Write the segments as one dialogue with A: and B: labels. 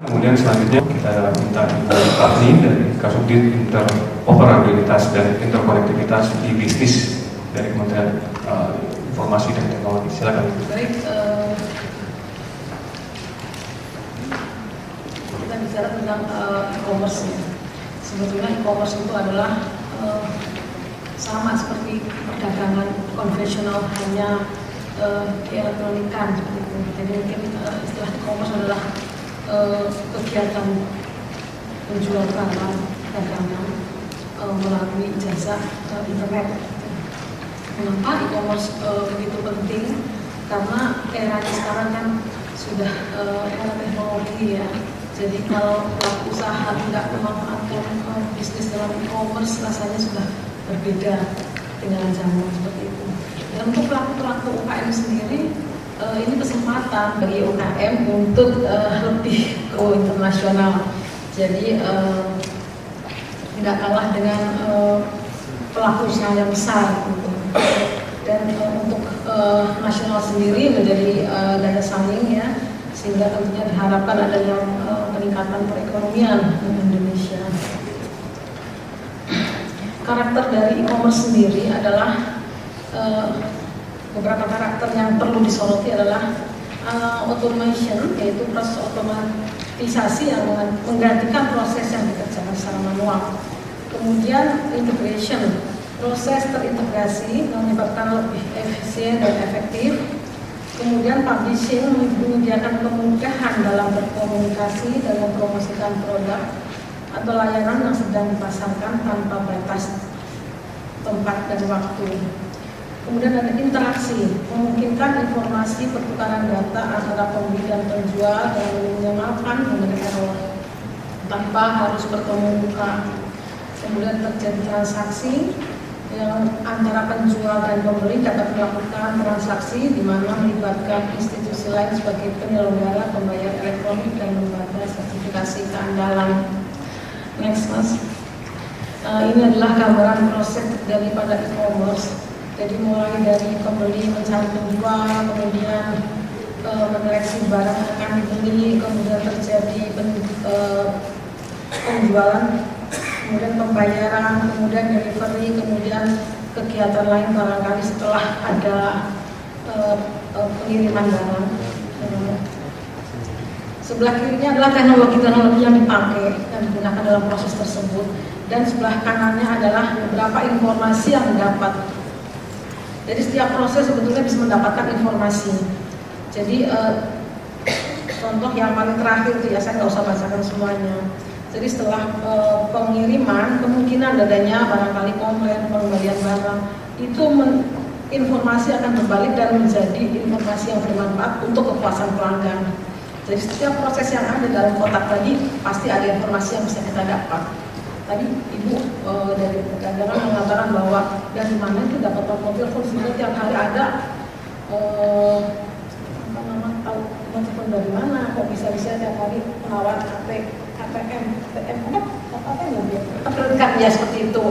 A: Kemudian selanjutnya kita minta ahli dari Kasubdit Interoperabilitas dan Interkonektivitas di Bisnis dari Kementerian Informasi dan Teknologi. Silakan.
B: Baik, kita bicara tentang e-commerce. Sebetulnya e-commerce itu adalah sama seperti perdagangan konvensional, hanya dielektronikan seperti itu. Jadi mungkin istilah e-commerce adalah kegiatan menjual barang dagangan melalui jasa internet. Mengapa e-commerce begitu penting? Karena eranya sekarang kan sudah era teknologi ya. Jadi kalau pelaku usaha tidak memanfaatkan bisnis dalam e-commerce, rasanya sudah berbeda dengan zaman seperti itu. Dan untuk pelaku UKM sendiri, ini kesempatan bagi UKM untuk lebih go internasional. Jadi tidak kalah dengan pelaku usaha yang besar gitu. Dan untuk nasional sendiri menjadi daya saing ya, sehingga tentunya diharapkan adanya peningkatan perekonomian di Indonesia. Karakter dari e-commerce sendiri adalah beberapa karakter yang perlu disoroti adalah automation, yaitu proses otomatisasi yang menggantikan proses yang dikerjakan secara manual. Kemudian integration, proses terintegrasi menyebabkan lebih efisien dan efektif. Kemudian publishing, menyediakan kemudahan dalam berkomunikasi dan mempromosikan produk atau layanan yang sedang dipasarkan tanpa batas tempat dan waktu. Kemudian ada interaksi, memungkinkan informasi pertukaran data antara pembeli dan penjual dan minimalkan error tanpa harus bertemu muka. Kemudian terjadi transaksi yang antara penjual dan pembeli dapat melakukan transaksi di mana melibatkan institusi lain sebagai penyelenggara pembayar elektronik dan lembaga sertifikasi keandalan. Next, Mas. Ini adalah gambaran proses daripada e-commerce. Jadi mulai dari pembeli mencari penjual, kemudian menyeleksi barang yang akan dibeli, kemudian terjadi penjualan, kemudian pembayaran, kemudian delivery, kemudian kegiatan lain barangkali setelah ada pengiriman barang. Sebelah kirinya adalah teknologi-teknologi yang dipakai dan digunakan dalam proses tersebut, dan sebelah kanannya adalah beberapa informasi yang didapat. Jadi setiap proses sebetulnya bisa mendapatkan informasi. Jadi contoh yang paling terakhir itu ya, saya nggak usah bacakan semuanya. Jadi setelah pengiriman, kemungkinan adanya barangkali komplain, pengembalian barang, itu informasi akan berbalik dan menjadi informasi yang bermanfaat untuk kepuasan pelanggan. Jadi setiap proses yang ada dalam kotak tadi pasti ada informasi yang bisa kita dapat. Tadi Ibu dari perdagangan mengatakan bahwa dari mana itu dapat nomor telepon, sebenarnya tiap hari ada tahu nomor telepon dari mana, kok bisa tiap hari penawar KPM ya seperti itu.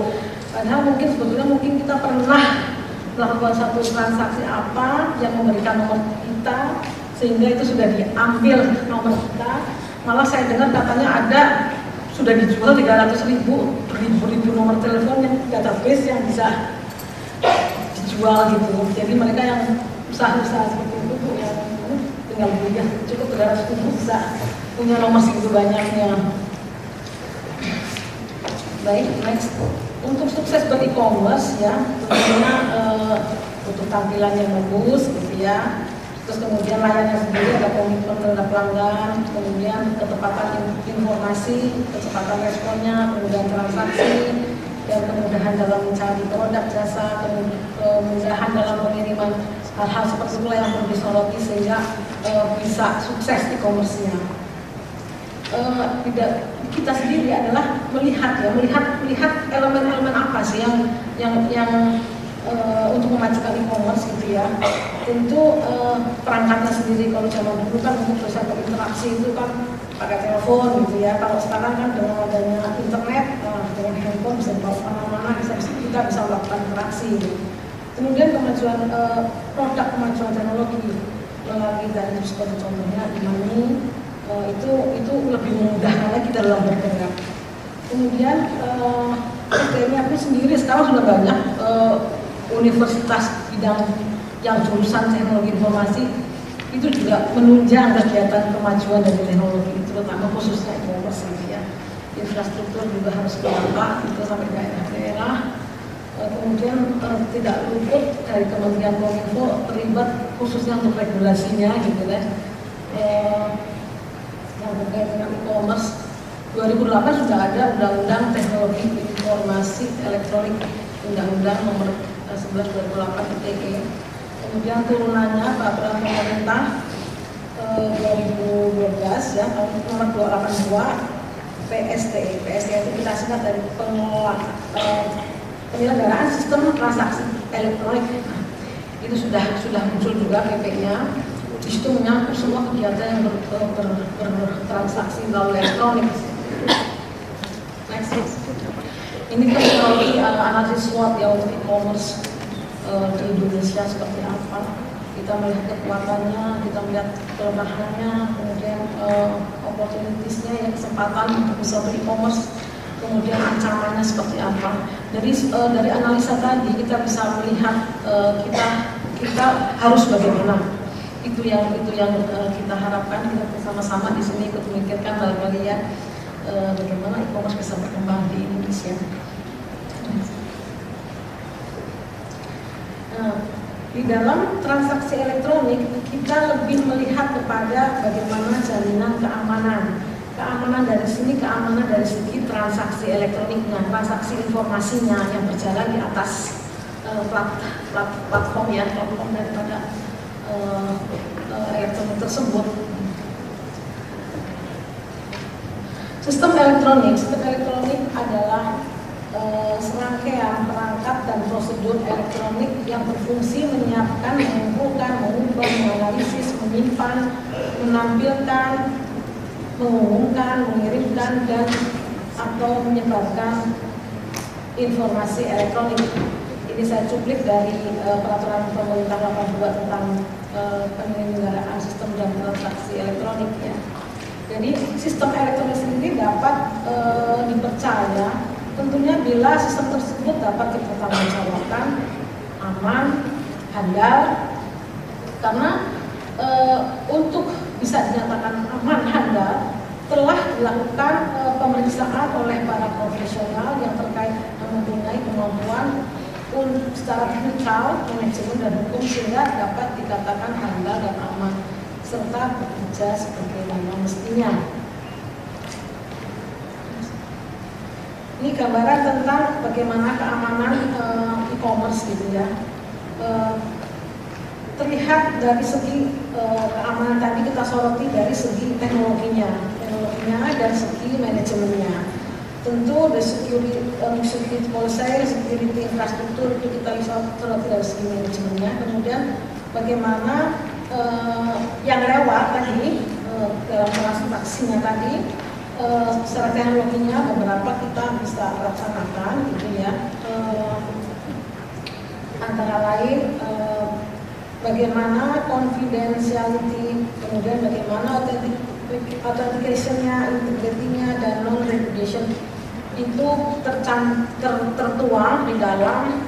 B: Padahal sebetulnya kita pernah melakukan satu transaksi apa yang memberikan nomor kita, sehingga itu sudah diambil nomor kita. Malah saya dengar katanya ada sudah dijual 300.000 beribu-ribu nomor telepon yang database yang bisa dijual gitu. Jadi mereka yang usaha-usaha seperti itu ya tinggal beli ya, cukup 300.000 bisa punya nomor segitu banyaknya. Baik, next. Untuk sukses ber-e-commerce ya, tentunya butuh tampilan yang bagus gitu ya. Terus kemudian layanan sendiri ada komitmen terhadap pelanggan, kemudian ketepatan informasi, kecepatan responnya, kemudian transaksi, dan kemudahan dalam mencari produk jasa, kemudahan dalam pengiriman, hal-hal seperti itu yang perlu disoroti sehingga bisa sukses e-commerce-nya. Kita sendiri adalah melihat elemen-elemen apa sih yang untuk memajukan e-commerce gitu ya. Tentu perangkatnya sendiri, kalau zaman dulu kan untuk bisa berinteraksi itu kan pakai telepon gitu ya. Kalau sekarang kan dengan adanya internet, dengan handphone bisa dibawa kemana-mana, kita bisa melakukan interaksi. Kemudian kemajuan kemajuan teknologi melalui dari seperti contohnya e-money, itu lebih memudahkan lagi dalam bergerak. Kemudian SDM-nya pun sendiri sekarang sudah banyak universitas bidang yang jurusan teknologi informasi itu juga menunjang kegiatan kemajuan dari teknologi, terutama khususnya e-commerce ya. Infrastruktur juga harus merata itu sampai daerah-daerah. Kemudian tidak luput dari Kementerian Kominfo terlibat khususnya untuk regulasinya gitu kan. Yang terkait dengan e-commerce 2008 sudah ada Undang-Undang Teknologi Informasi Elektronik, Undang-Undang Nomor 11 2008 ITE. Kemudian turunannya peraturan pemerintah 2012 ya, nomor 282 PSTE. PSTE itu kita singkat dari penyelenggaraan sistem transaksi elektronik. Nah, itu sudah muncul juga PP-nya. Di situ menyangkut semua kegiatan yang bertransaksi melalui elektronik. Next. Ini teknologi analisis SWOT ya untuk e-commerce di Indonesia seperti apa. Kita melihat kekuatannya, kita melihat kelemahannya, kemudian opportunitiesnya ya, kesempatan untuk bisa e-commerce, kemudian ancamannya seperti apa. Dari analisa tadi kita bisa melihat kita harus bagaimana. Itu yang kita harapkan, kita bersama-sama di sini ikut memikirkan bagaimana bagaimana e-commerce bisa berkembang di Indonesia. Nah, di dalam transaksi elektronik kita lebih melihat kepada bagaimana jaminan keamanan dari sini, keamanan dari segi transaksi elektroniknya, transaksi informasinya yang berjalan di atas platform daripada elektronik tersebut. Sistem elektronik adalah serangkaian perangkat dan prosedur elektronik yang berfungsi menyiapkan, mengumpulkan, mengubah, menganalisis, menyimpan, menampilkan, mengumumkan, mengirimkan, dan atau menyebarkan informasi elektronik. Ini saya cuplik dari peraturan pemerintah 82 tentang penyelenggaraan sistem dan transaksi elektronik ya. Jadi sistem elektronik sendiri dapat dipercaya tentunya bila sistem tersebut dapat dipertanggungjawabkan, aman, handal. Karena untuk bisa dinyatakan aman, handal, telah dilakukan pemeriksaan oleh para profesional yang terkait mempunyai kemampuan secara teknikal, manajemen dan hukum sehingga dapat dikatakan handal dan aman serta bekerja sebagaimana mestinya. Ini gambaran tentang bagaimana keamanan e-commerce gitu ya. Terlihat dari segi keamanan tadi kita soroti dari segi teknologinya dan segi manajemennya. Tentu the security policy, security infrastruktur itu kita bisa soroti dari segi manajemennya. Kemudian bagaimana yang lewat tadi dalam transaksinya tadi secara teknologinya beberapa kita bisa laksanakan gitu ya, antara lain bagaimana confidentiality, kemudian bagaimana authentication-nya, integrity-nya, dan non-repudiation itu tertuang di dalam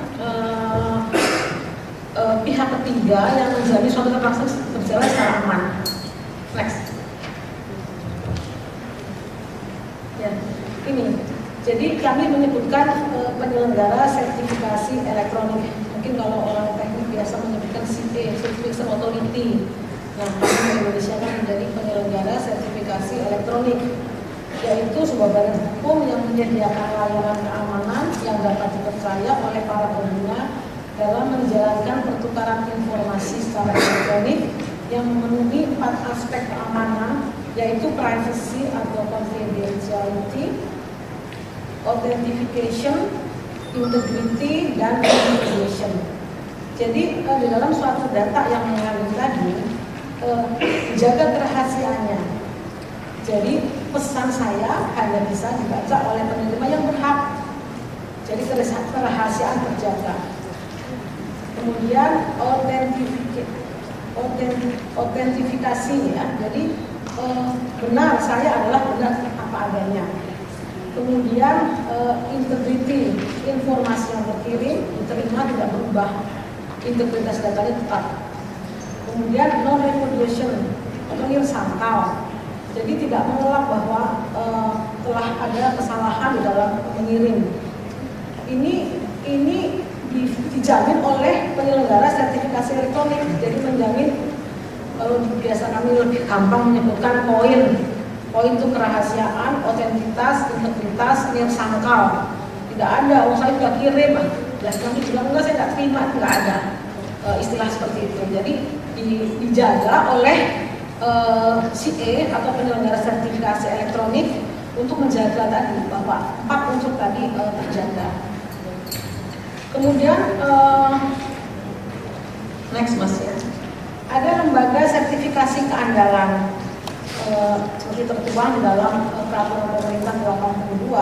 B: pihak ketiga yang menjamin suatu transaksi berjalan secara aman. Next. Ya, ini. Jadi kami menyebutkan penyelenggara sertifikasi elektronik. Mungkin kalau orang teknik biasa menyebutkan CA, Certification Authority. Nah, kami di Indonesia kan menjadi penyelenggara sertifikasi elektronik, yaitu sebuah badan hukum yang menyediakan layanan keamanan yang dapat dipercaya oleh para pengguna dalam menjalankan pertukaran informasi secara elektronik yang memenuhi 4 aspek keamanan, yaitu privacy atau confidentiality, authentication, integrity, dan verification. Jadi di dalam suatu data yang mengalir tadi, jaga kerahasiaannya. Jadi pesan saya hanya bisa dibaca oleh penerima yang berhak. Jadi kerahasiaan terjaga. Kemudian autentifikasi ya. Jadi benar, saya adalah benar apa adanya. Kemudian integrity, informasi yang berkirim diterima tidak berubah, integritas datanya tetap. Kemudian non repudiation atau nilsangkal, jadi tidak menolak bahwa telah ada kesalahan di dalam mengirim. Ini dijamin oleh penyelenggara sertifikasi elektronik, jadi menjamin, kalau biasa kami lebih gampang menyebutkan poin itu kerahasiaan, otentitas, integritas, nilsangkal. Tidak ada, saya sudah kirim, nanti bilang enggak, saya tidak terima, tidak ada istilah seperti itu. Jadi dijaga oleh CA atau penyelenggara sertifikasi elektronik untuk menjaga tadi bahwa 4 unsur tadi terjaga. Kemudian next Mas ya, ada lembaga sertifikasi keandalan seperti tertuang di dalam peraturan pemerintah 82.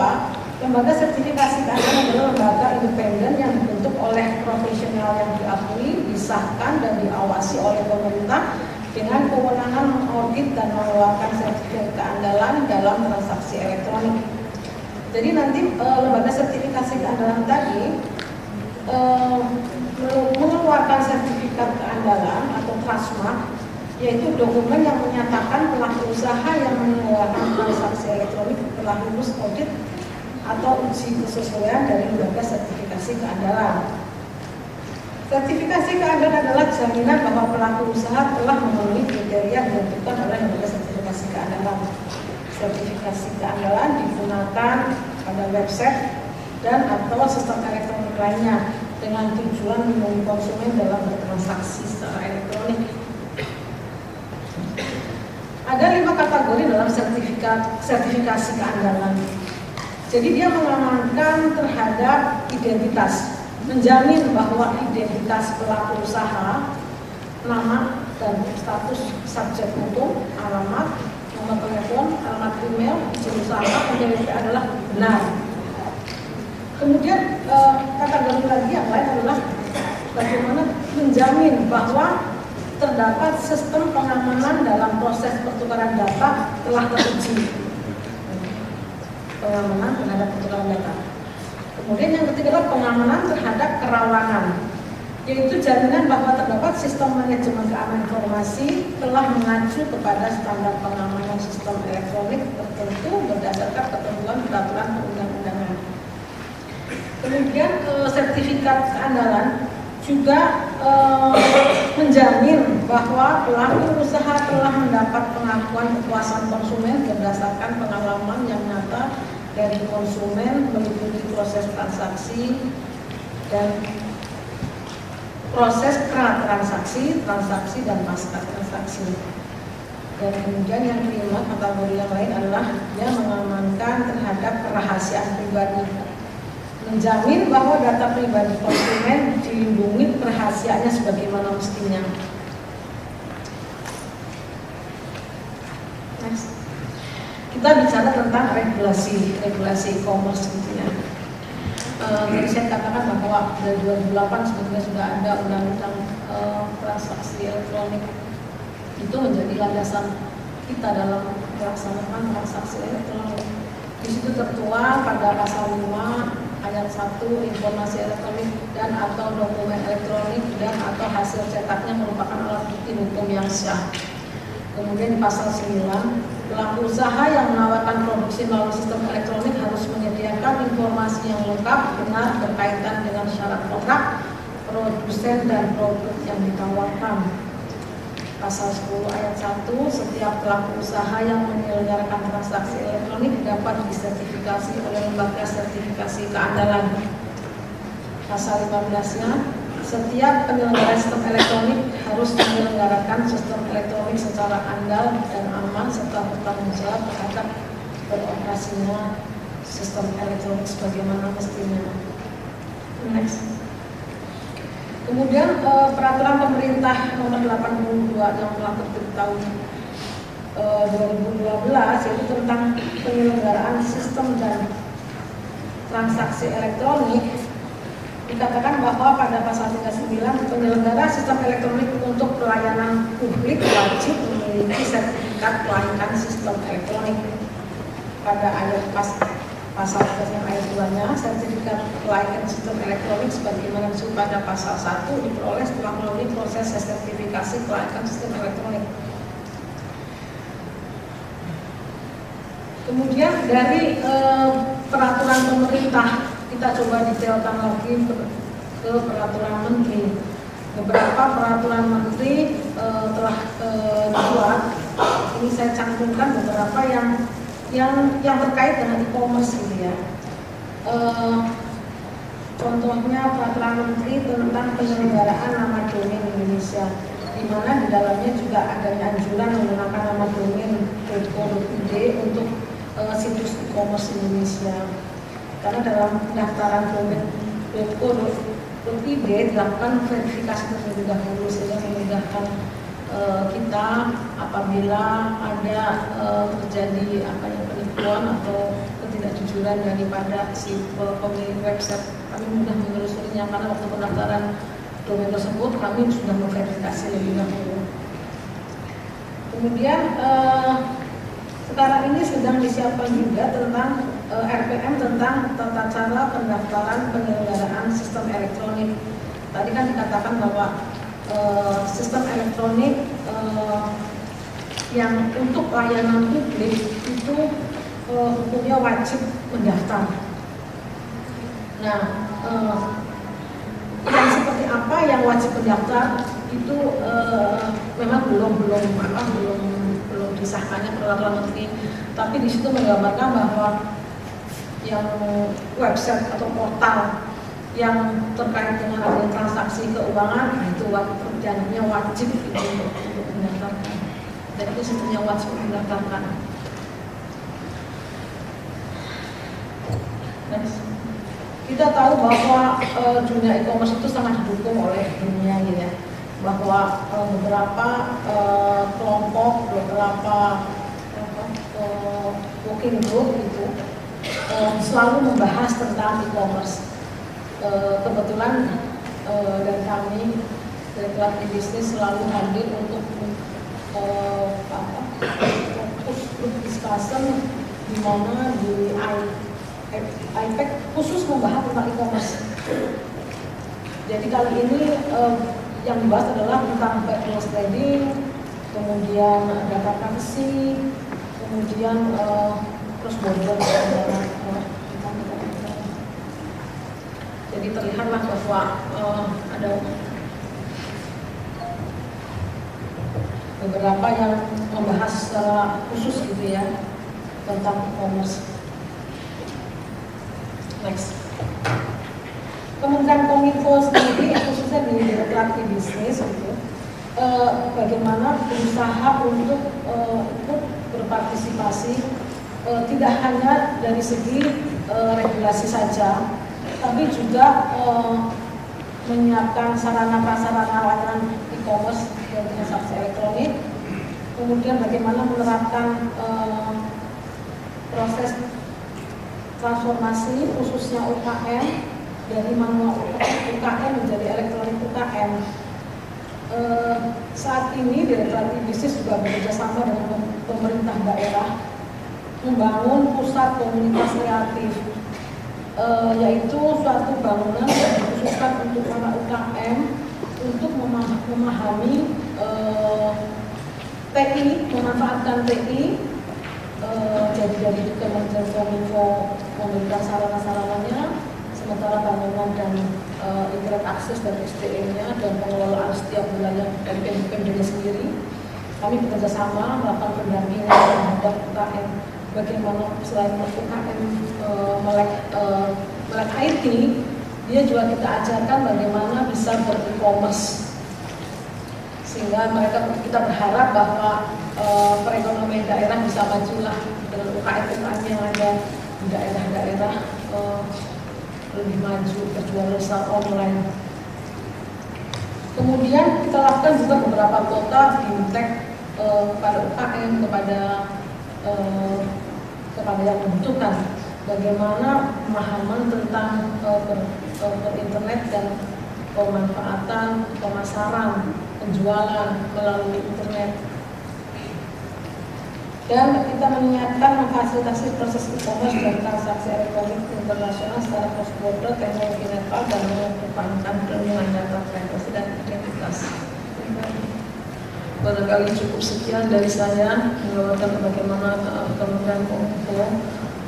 B: Lembaga sertifikasi keandalan adalah lembaga independen yang dibentuk oleh profesional yang diakui, disahkan dan diawasi oleh pemerintah dengan kewenangan mengaudit dan mengeluarkan sertifikat keandalan dalam transaksi elektronik. Jadi nanti lembaga sertifikasi keandalan tadi mengeluarkan sertifikat keandalan atau trustmark, yaitu dokumen yang menyatakan pelaku usaha yang menyelenggarakan transaksi elektronik telah lulus audit atau uji kesesuaian dari lembaga sertifikasi keandalan. Sertifikasi keandalan adalah jaminan bahwa pelaku usaha telah memenuhi kriteria yang ditentukan oleh lembaga sertifikasi keandalan. Sertifikasi keandalan digunakan pada website dan atau sistem elektronik lainnya dengan tujuan melindungi konsumen dalam bertransaksi secara elektronik. Ada 5 kategori dalam sertifikasi keandalan. Jadi dia mengamankan terhadap identitas, menjamin bahwa identitas pelaku usaha, nama dan status subjek hukum, alamat, nomor telepon, alamat email, izin usaha, PDWP adalah benar. Kemudian kategori lagi yang lain adalah bagaimana menjamin bahwa terdapat sistem pengamanan dalam proses pertukaran data telah teruji. Pengamanan terhadap pertukaran data. Kemudian yang ketiga adalah pengamanan terhadap kerawanan, yaitu jaminan bahwa terdapat sistem manajemen keamanan informasi telah mengacu kepada standar pengamanan sistem elektronik tertentu berdasarkan ketentuan peraturan perundang-undangan. Kemudian sertifikat keandalan juga menjamin bahwa pelaku usaha telah mendapat pengakuan kepuasan konsumen berdasarkan pengalaman yang nyata dari konsumen meliputi proses transaksi dan proses pra-transaksi, transaksi dan pasca transaksi. Dan kemudian yang kelima, kategori yang lain adalah dia mengamankan terhadap kerahasiaan pribadi, menjamin bahwa data pribadi konsumen dilindungi kerahasiaannya sebagaimana mestinya. Next. Kita bicara tentang regulasi e-commerce gitu ya. Tadi saya katakan bahwa dari 2008 sebetulnya sudah ada undang-undang transaksi elektronik. Itu menjadi landasan kita dalam melaksanakan transaksi elektronik. Di situ tertuang pada pasal 5 ayat 1, informasi elektronik dan atau dokumen elektronik dan atau hasil cetaknya merupakan alat bukti hukum yang sah. Kemudian di pasal 9, pelaku usaha yang menawarkan produksi melalui sistem elektronik harus menyediakan informasi yang lengkap benar berkaitan dengan syarat kontrak, produsen dan produk yang ditawarkan. Pasal 10 ayat 1, setiap pelaku usaha yang menyelenggarakan transaksi elektronik dapat disertifikasi oleh lembaga sertifikasi keandalan. Pasal 15-nya, setiap penyelenggara sistem elektronik harus menyelenggarakan sistem elektronik secara andal dan aman serta bertanggung jawab terhadap beroperasinya sistem elektronik sebagaimana mestinya. Next. Kemudian peraturan pemerintah nomor 82 yang telah terbit tahun 2012 yaitu tentang penyelenggaraan sistem dan transaksi elektronik, dikatakan bahwa pada pasal 39 penyelenggara sistem elektronik untuk pelayanan publik wajib memiliki sertifikat kelaikan sistem elektronik. Pada ayat pasal yang ayat 2-nya, sertifikat kelaikan sistem elektronik sebagaimana disebut pada pasal 1 diperoleh setelah melalui proses sertifikasi kelaikan sistem elektronik. Kemudian dari peraturan pemerintah kita coba detailkan lagi ke peraturan menteri. Beberapa peraturan menteri telah dibuat. Ini saya cantumkan beberapa yang terkait dengan e-commerce gitu ya. Contohnya peraturan menteri tentang penyelenggaraan nama domain Indonesia, di mana di dalamnya juga adanya anjuran menggunakan nama domain .co.id untuk situs e-commerce Indonesia. Karena dalam pendaftaran domain .co.id dilakukan verifikasi terlebih dahulu sehingga memudahkan kita apabila ada terjadi penipuan atau ketidakjujuran daripada si pemilik website. Kami mudah menelusurinya karena waktu pendaftaran domain tersebut kami sudah memverifikasi lebih dahulu. Kemudian sekarang ini sedang disiapkan juga tentang RPM tentang tata cara pendaftaran penyelenggaraan sistem elektronik. Tadi kan dikatakan bahwa sistem elektronik yang untuk layanan publik itu hukumnya wajib mendaftar. Nah, yang seperti apa yang wajib mendaftar itu memang belum disahkannya peraturan menteri. Tapi di situ menggambarkan bahwa yang website atau portal yang terkait dengan adanya transaksi keuangan itu janjinya wajib untuk mendaftarkan. Dan itu sistemnya wajib mendaftarkan. Next. Kita tahu bahwa dunia e-commerce itu sangat didukung oleh dunia gitu ya. Bahwa beberapa kelompok, beberapa working group itu selalu membahas tentang e-commerce. Kebetulan dari kami dari Kreatif Bisnis selalu hadir untuk fokus group discussion di mana di IPEC khusus membahas tentang e-commerce. Jadi kali ini yang dibahas adalah tentang backdoor trading, kemudian data privacy, kemudian cross border. Jadi terlihatlah bahwa ada beberapa yang membahas secara khusus gitu ya tentang e-commerce. Next. Kementerian Kominfo sendiri khususnya di Direktorat Bisnis gitu, bagaimana berusaha untuk ikut berpartisipasi tidak hanya dari segi regulasi saja, tapi juga menyiapkan sarana-prasarana layanan e-commerce dan transaksi elektronik, kemudian bagaimana menerapkan proses transformasi khususnya UKM dari manual UKM menjadi elektronik UKM. Saat ini Direktorat Bisnis juga bekerjasama dengan pemerintah daerah membangun pusat komunitas kreatif, yaitu suatu bangunan yang dikhususkan untuk para UKM untuk memahami TI, memanfaatkan TI. Jadi Kementerian Kominfo memberikan sarana-sarananya, sementara bangunan dan internet akses dan SDM-nya dan pengelolaan setiap wilayah dari PMD sendiri. Kami bekerjasama melakukan pendampingan terhadap UKM. Bagaimana selain UKM melek IT, dia juga kita ajarkan bagaimana bisa ber-e-commerce, sehingga kita berharap bahwa perekonomian daerah bisa majulah dengan UKM yang ada di daerah-daerah lebih maju berjualan secara online. Kemudian kita lakukan juga beberapa kota fintech kepada UKM, kepada yang membutuhkan, bagaimana pemahaman tentang berinternet dan pemanfaatan pemasaran penjualan melalui internet. Dan kita menyiapkan memfasilitasi proses e-commerce dan transaksi elektronik internasional secara cross border, teknologi netral dan mengedepankan perlindungan data privasi dan identitas. Barangkali cukup sekian dari saya mengabarkan bagaimana Kementerian Kominfo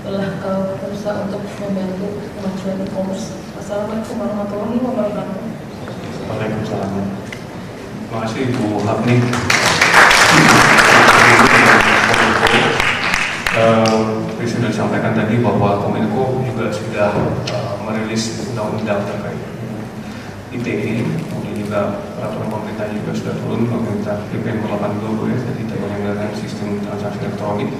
B: telah berusaha untuk membantu kemajuan e-commerce. Wassalamualaikum warahmatullahi wabarakatuh.
A: Waalaikumsalam. Terima kasih Bu Hapni. Seperti sudah disampaikan tadi bahwa Kominfo juga sudah merilis undang-undang terkait ITE, kemudian juga peraturan pemerintah juga sudah turun, pemerintah PP nomor 82 ya, jadi dengan sistem transaksi elektronik.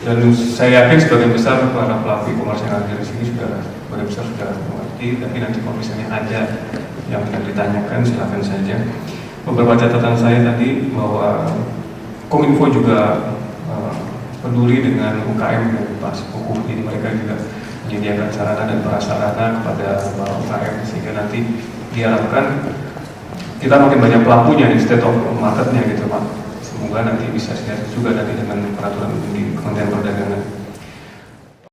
A: Dan saya yakin sebagian besar para pelaku e-commerce yang ada di sini sudah sebagian besar sudah mengerti, tapi nanti kalau misalnya ada yang tidak ditanyakan silakan saja. Beberapa catatan saya tadi bahwa Kominfo juga peduli dengan UKM dan pas hukum, jadi mereka juga menyediakan sarana dan prasarana kepada UKM sehingga nanti diharapkan kita makin banyak pelakunya instead of marketnya gitu Pak. Semoga nanti bisa sinergi juga nanti dengan peraturan di Kementerian Perdagangan.